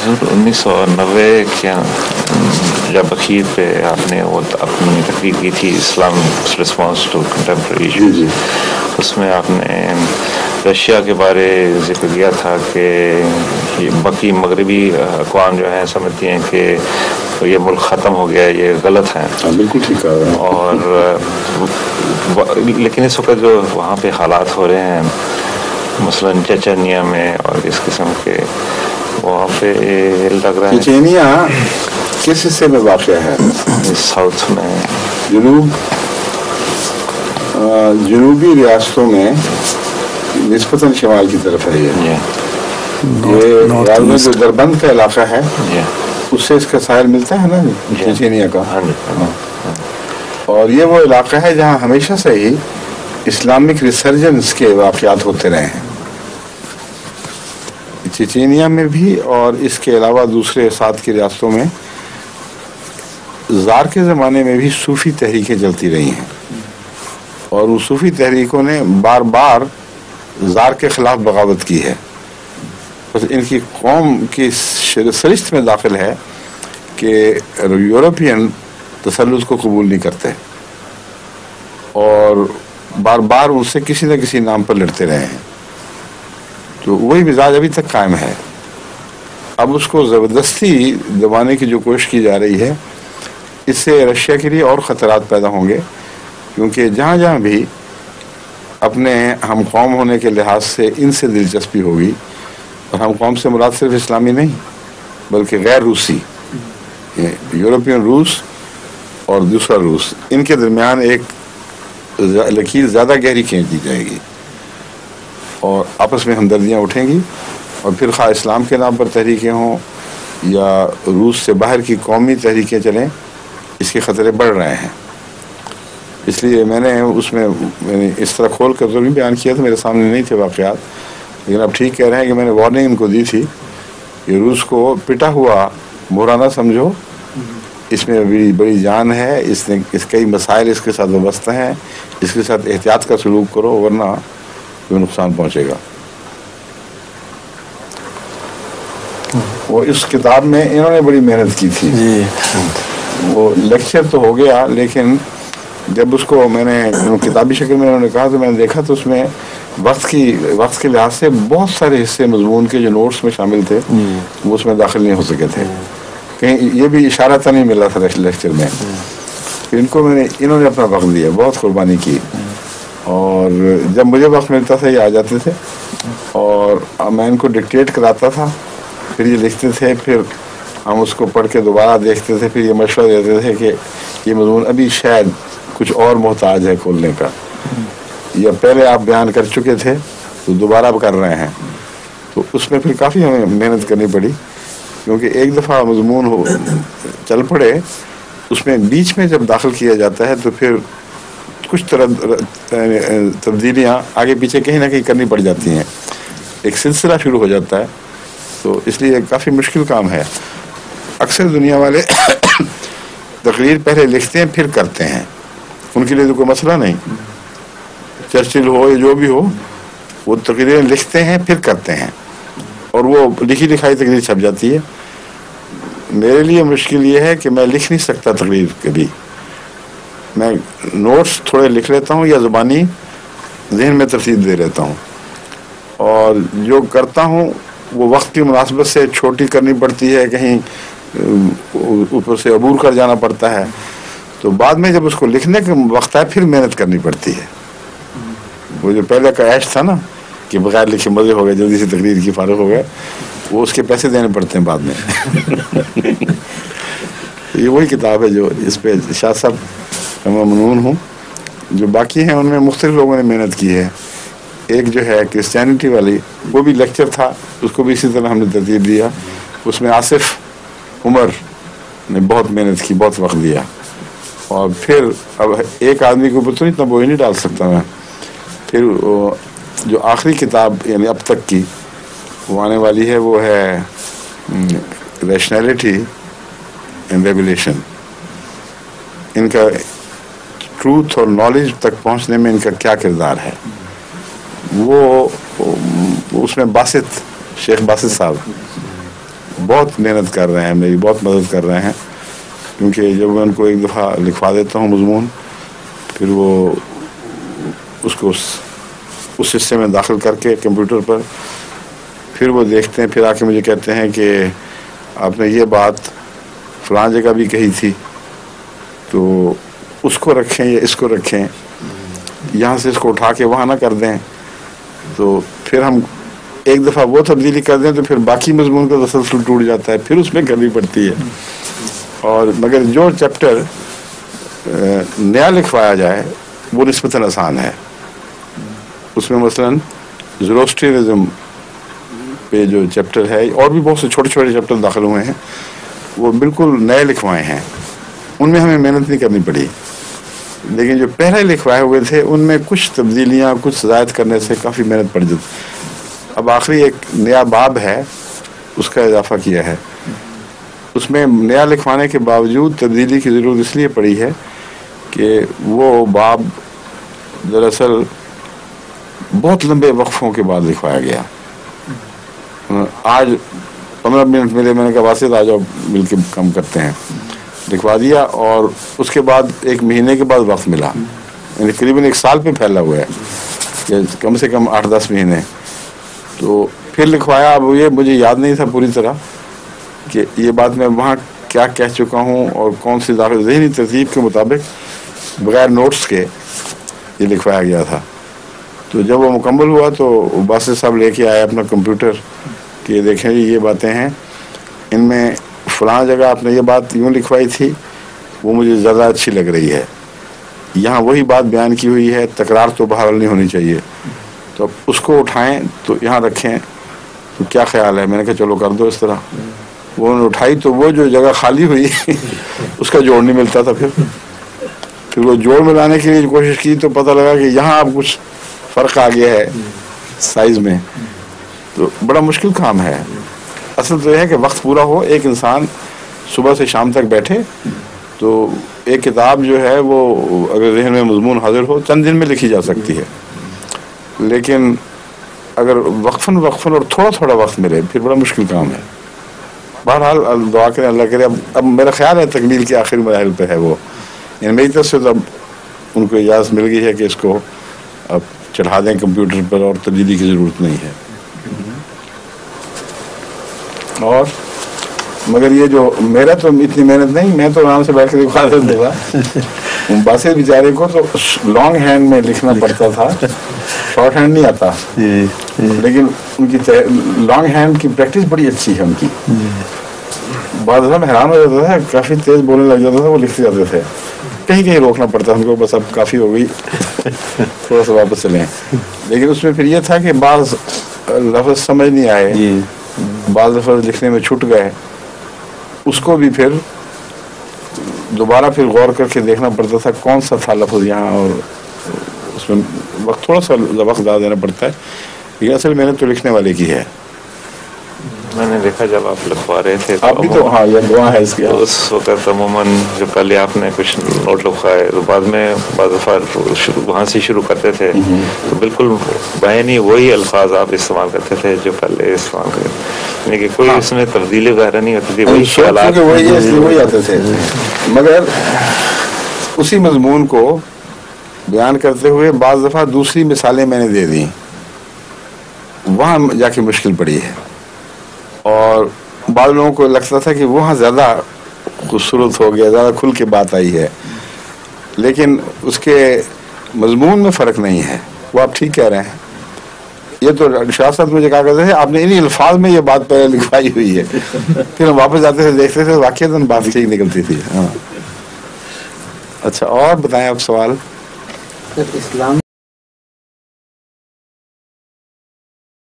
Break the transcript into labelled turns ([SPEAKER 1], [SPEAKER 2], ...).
[SPEAKER 1] 1990 کے جب اخیر پہ آپ نے وہ اپنی تقریر کی تھی اسلام رسپانس ٹو کنٹمپرری ایشوز، اس میں آپ نے رشیا کے بارے ذکر کیا تھا کہ باقی مغربی اقوام جو ہیں سمجھتی ہیں کہ یہ ملک ختم ہو گیا، یہ غلط ہیں.
[SPEAKER 2] بالکل ٹھیک کہا ہے.
[SPEAKER 1] اور لیکن اس وقت جو وہاں پہ حالات ہو رہے ہیں مثلاً چچنیا میں اور اس قسم کے، وہاں پہ لگ رہا ہے
[SPEAKER 2] چچینیا کس حصے میں واقع ہے؟
[SPEAKER 1] ساؤتھ میں،
[SPEAKER 2] جنوبی ریاستوں میں نسبتاً شمال کی طرف ہے. یہ جو دربند کا علاقہ ہے اس سے اس کا ساحل ملتا ہے نا چچینیا کا. اور یہ وہ علاقہ ہے جہاں ہمیشہ سے ہی اسلامک ریسرجنس کے واقعات ہوتے رہے ہیں. چچینیا میں بھی اور اس کے علاوہ دوسرے ساتھ کی ریاستوں میں زار کے زمانے میں بھی صوفی تحریکیں چلتی رہی ہیں، اور ان صوفی تحریکوں نے بار بار زار کے خلاف بغاوت کی ہے. بس ان کی قوم کی سرشت میں داخل ہے کہ یورپین تسلط کو قبول نہیں کرتے اور بار بار ان سے کسی نہ کسی نام پر لڑتے رہے ہیں. تو وہی مزاج ابھی تک قائم ہے. اب اس کو زبردستی دبانے کی جو کوشش کی جا رہی ہے، اس سے رشیا کے لیے اور خطرات پیدا ہوں گے، کیونکہ جہاں جہاں بھی اپنے ہم قوم ہونے کے لحاظ سے ان سے دلچسپی ہوگی، اور ہم قوم سے مراد صرف اسلامی نہیں بلکہ غیر روسی، یورپین روس اور دوسرا روس، ان کے درمیان ایک لکیر زیادہ گہری کھینچ دی جائے گی اور آپس میں ہمدردیاں اٹھیں گی. اور پھر خواہ اسلام کے نام پر تحریکیں ہوں یا روس سے باہر کی قومی تحریکیں چلیں، اس کے خطرے بڑھ رہے ہیں. اس لیے میں نے اس طرح کھول کر ضرور بیان کیا تھا، میرے سامنے نہیں تھے واقعات، لیکن اب ٹھیک کہہ رہے ہیں کہ میں نے وارننگ ان کو دی تھی کہ روس کو پٹا ہوا برا نہ سمجھو، اس میں بڑی جان ہے، اس کئی مسائل اس کے ساتھ وابستہ ہیں، اس کے ساتھ احتیاط کا سلوک کرو ورنہ کوئی نقصان پہنچے گا. وہ اس کتاب میں انہوں نے بڑی محنت کی تھی. وہ لیکچر تو ہو گیا، لیکن جب اس کو میں نے کتابی شکل میں انہوں نے کہا تو میں نے دیکھا تو اس میں وقت کے لحاظ سے بہت سارے حصے مضمون کے جو نوٹس میں شامل تھے وہ اس میں داخل نہیں ہو سکے تھے. کہیں یہ بھی اشارہ تھا نہیں ملا تھا لیکچر میں. انہوں نے اپنا وقت دیا، بہت قربانی کی، اور جب مجھے وقت ملتا تھا یہ آ جاتے تھے اور میں ان کو ڈکٹیٹ کراتا تھا، پھر یہ لکھتے تھے، پھر ہم اس کو پڑھ کے دوبارہ دیکھتے تھے، پھر یہ مشورہ دیتے تھے کہ یہ مضمون ابھی شاید کچھ اور محتاج ہے کھولنے کا، یا پہلے آپ بیان کر چکے تھے تو دوبارہ کر رہے ہیں. تو اس میں پھر کافی ہمیں محنت کرنی پڑی، کیونکہ ایک دفعہ مضمون چل پڑے، اس میں بیچ میں جب داخل کیا جاتا ہے تو پھر کچھ تبدیلیاں آگے پیچھے کہیں نہ کہیں کرنی پڑ جاتی ہیں، ایک سلسلہ شروع ہو جاتا ہے. تو اس لیے کافی مشکل کام ہے. اکثر دنیا والے تقریر پہلے لکھتے ہیں پھر کرتے ہیں، ان کے لیے تو کوئی مسئلہ نہیں. چرچل ہو یا جو بھی ہو، وہ تقریریں لکھتے ہیں پھر کرتے ہیں، اور وہ لکھی لکھائی تقریر چھپ جاتی ہے. میرے لیے مشکل یہ ہے کہ میں لکھ نہیں سکتا تقریر کبھی. میں نوٹس تھوڑے لکھ لیتا ہوں یا زبانی ذہن میں ترتیب دے لیتا ہوں، اور جو کرتا ہوں وہ وقت کی مناسبت سے چھوٹی کرنی پڑتی ہے، کہیں اوپر سے عبور کر جانا پڑتا ہے. تو بعد میں جب اس کو لکھنے کا وقت آئے پھر محنت کرنی پڑتی ہے. وہ جو پہلے کا عیش تھا نا کہ بغیر لکھے مزے ہو گئے، جلدی سے تقریر کی فارغ ہو گئے، وہ اس کے پیسے دینے پڑتے ہیں بعد میں. یہ وہی کتاب ہے جو اس پہ شاہ صاحب میں ممنون ہوں. جو باقی ہیں ان میں مختلف لوگوں نے محنت کی ہے. ایک جو ہے کرسچینٹی والی، وہ بھی لیکچر تھا، اس کو بھی اسی طرح ہم نے ترتیب دیا. اس میں آصف عمر نے بہت محنت کی، بہت وقت دیا. اور پھر اب ایک آدمی کے اوپر تو اتنا بوجھ نہیں ڈال سکتا میں. پھر جو آخری کتاب یعنی اب تک کی وہ آنے والی ہے، وہ ہے ریشنلٹی اینڈ ریولیشن. ان کا ٹروتھ اور نالج تک پہنچنے میں ان کا کیا کردار ہے. وہ اس میں شیخ باسط صاحب बहुत मेहनत कर रहे हैं, मेरी बहुत मदद कर रहे हैं, क्योंकि जब मैं उनको एक दफ़ा लिखवा देता हूँ मजमून, फिर वो उसको उस हिस्से में दाखिल करके कंप्यूटर पर फिर वो देखते हैं, फिर आके मुझे कहते हैं कि आपने ये बात फलां जगह भी कही थी, तो उसको रखें या इसको रखें, यहाँ से इसको उठा के वहाँ ना कर दें। तो फिर हम एक दफ़ा वो तब्दीली कर दें तो फिर बाकी मजमून का तसलसल टूट जाता है, फिर उसमें करनी पड़ती है। और मगर जो चैप्टर नया लिखवाया जाए वो निस्बतन आसान है। उसमें मसलन ज़ोरोस्ट्रियनिज़्म पे जो चैप्टर है, और भी बहुत से छोटे छोटे चैप्टर दाखिल हुए हैं, वो बिल्कुल नए लिखवाए हैं, उनमें हमें मेहनत नहीं करनी पड़ी। लेकिन जो पहले लिखवाए हुए थे उनमें कुछ तब्दीलियाँ, कुछ ज़ायद करने से काफ़ी मेहनत पड़ जाती। अब आखिरी एक नया बाब है, उसका इजाफा किया है। उसमें नया लिखवाने के बावजूद तब्दीली की ज़रूरत इसलिए पड़ी है कि वो बाब दरअसल बहुत लंबे वक्फों के बाद लिखवाया गया। आज 15 मिनट मिले, मैंने कहा वासित आ जाओ मिल के काम करते हैं, लिखवा दिया। और उसके बाद 1 महीने के बाद वक्त मिला, यानी करीबन 1 साल पे फैला हुआ है, या कम से कम 8-10 महीने। तो फिर लिखवाया। अब ये मुझे याद नहीं था पूरी तरह कि ये बात मैं वहाँ क्या कह चुका हूँ और कौन सी ज़हनी तरतीब के मुताबिक बगैर नोट्स के ये लिखवाया गया था। तो जब वो मुकम्मल हुआ तो बासित साहब लेके आए अपना कंप्यूटर कि देखें ये बातें हैं, इनमें फ़लाँ जगह आपने ये बात यूँ लिखवाई थी, वो मुझे ज़्यादा अच्छी लग रही है, यहाँ वही बात बयान की हुई है, तकरार तो बहाल नहीं होनी चाहिए, तो उसको उठाएं तो यहाँ रखें, तो क्या ख्याल है। मैंने कहा चलो कर दो इस तरह। वो उन्होंने उठाई तो वो जो जगह खाली हुई उसका जोड़ नहीं मिलता था। फिर वो जोड़ मिलाने के लिए कोशिश की तो पता लगा कि यहाँ अब कुछ फ़र्क आ गया है साइज़ में। तो बड़ा मुश्किल काम है। असल तो यह है कि वक्त पूरा हो, एक इंसान सुबह से शाम तक बैठे तो एक किताब जो है वो अगर ज़हन में मज़मून हाजिर हो चंद दिन में लिखी जा सकती है। लेकिन अगर वक्फन और थोड़ा थोड़ा वक्त मिले फिर बड़ा मुश्किल काम है। बहरहाल दुआ करें अल्लाह करे। अब मेरा ख्याल है तकमील के आखिरी मराहिल पे है वो, मेरी तरफ से अब उनको इजाज़त मिल गई है कि इसको अब चढ़ा दें कंप्यूटर पर और तब्दीली की ज़रूरत नहीं है। और मगर ये जो मेरा तो इतनी मेहनत नहीं, मैं तो आराम से बैठ के लिखवा दूँगा। बासित बेचारे को तो लॉन्ग हैंड में लिखना पड़ता था, शॉर्ट हैंड नहीं आता। लेकिन उनकी लॉन्ग हैंड की प्रैक्टिस बड़ी अच्छी है उनकी। बाद में हैरान हो जाता था, काफ़ी तेज़ बोलने लग जाता था, वो लिखते जाते थे। कहीं कहीं रोकना पड़ता उनको, बस अब काफ़ी हो गई, थोड़ा सा वापस चलें। लेकिन उसमें फिर ये था कि बाज़ लफ्ज़ समझ नहीं आए, बाज़ लफ्ज़ लिखने में छूट गए, उसको भी फिर दोबारा फिर गौर करके देखना पड़ता था कौन सा था लफ्ज़ यहाँ, और उसमें वक्त थोड़ा सा वक्त ज़्यादा देना पड़ता है। ये असल मेहनत तो लिखने वाले की है।
[SPEAKER 1] मैंने देखा जब आप लिखवा रहे थे
[SPEAKER 2] आप भी तो, हाँ ये दुआ है इसकी।
[SPEAKER 1] उस वक्त अमूमन जो पहले आपने कुछ नोट लिखवाए तो बाद में वहाँ से शुरू करते थे तो बिल्कुल बयानी वही अल्फाज आप इस्तेमाल करते थे जो पहले इस्तेमाल करते थे, यानी कि कोई इसमें तब्दीली वगैरह नहीं होती थी, वही ख्यालात
[SPEAKER 2] वही आते थे। मगर उसी मजमून को बयान करते हुए बाज़ दफ़ा दूसरी मिसालें मैंने दे दी, वहाँ जाके मुश्किल पड़ी है। और बाद लोगों को लगता था कि वहाँ ज़्यादा खूबसूरत हो गया, ज़्यादा खुल के बात आई है, लेकिन उसके मजमून में फ़र्क नहीं है। वो आप ठीक कह रहे हैं। ये तो शाह साहब मुझे कहा करते थे आपने इन्हीं अल्फाज में ये बात पहले लिखवाई हुई है। फिर हम वापस जाते थे, देखते थे वाकई बात ठीक निकलती थी। हाँ, अच्छा और बताएं आप सवाल।
[SPEAKER 3] इस्लाम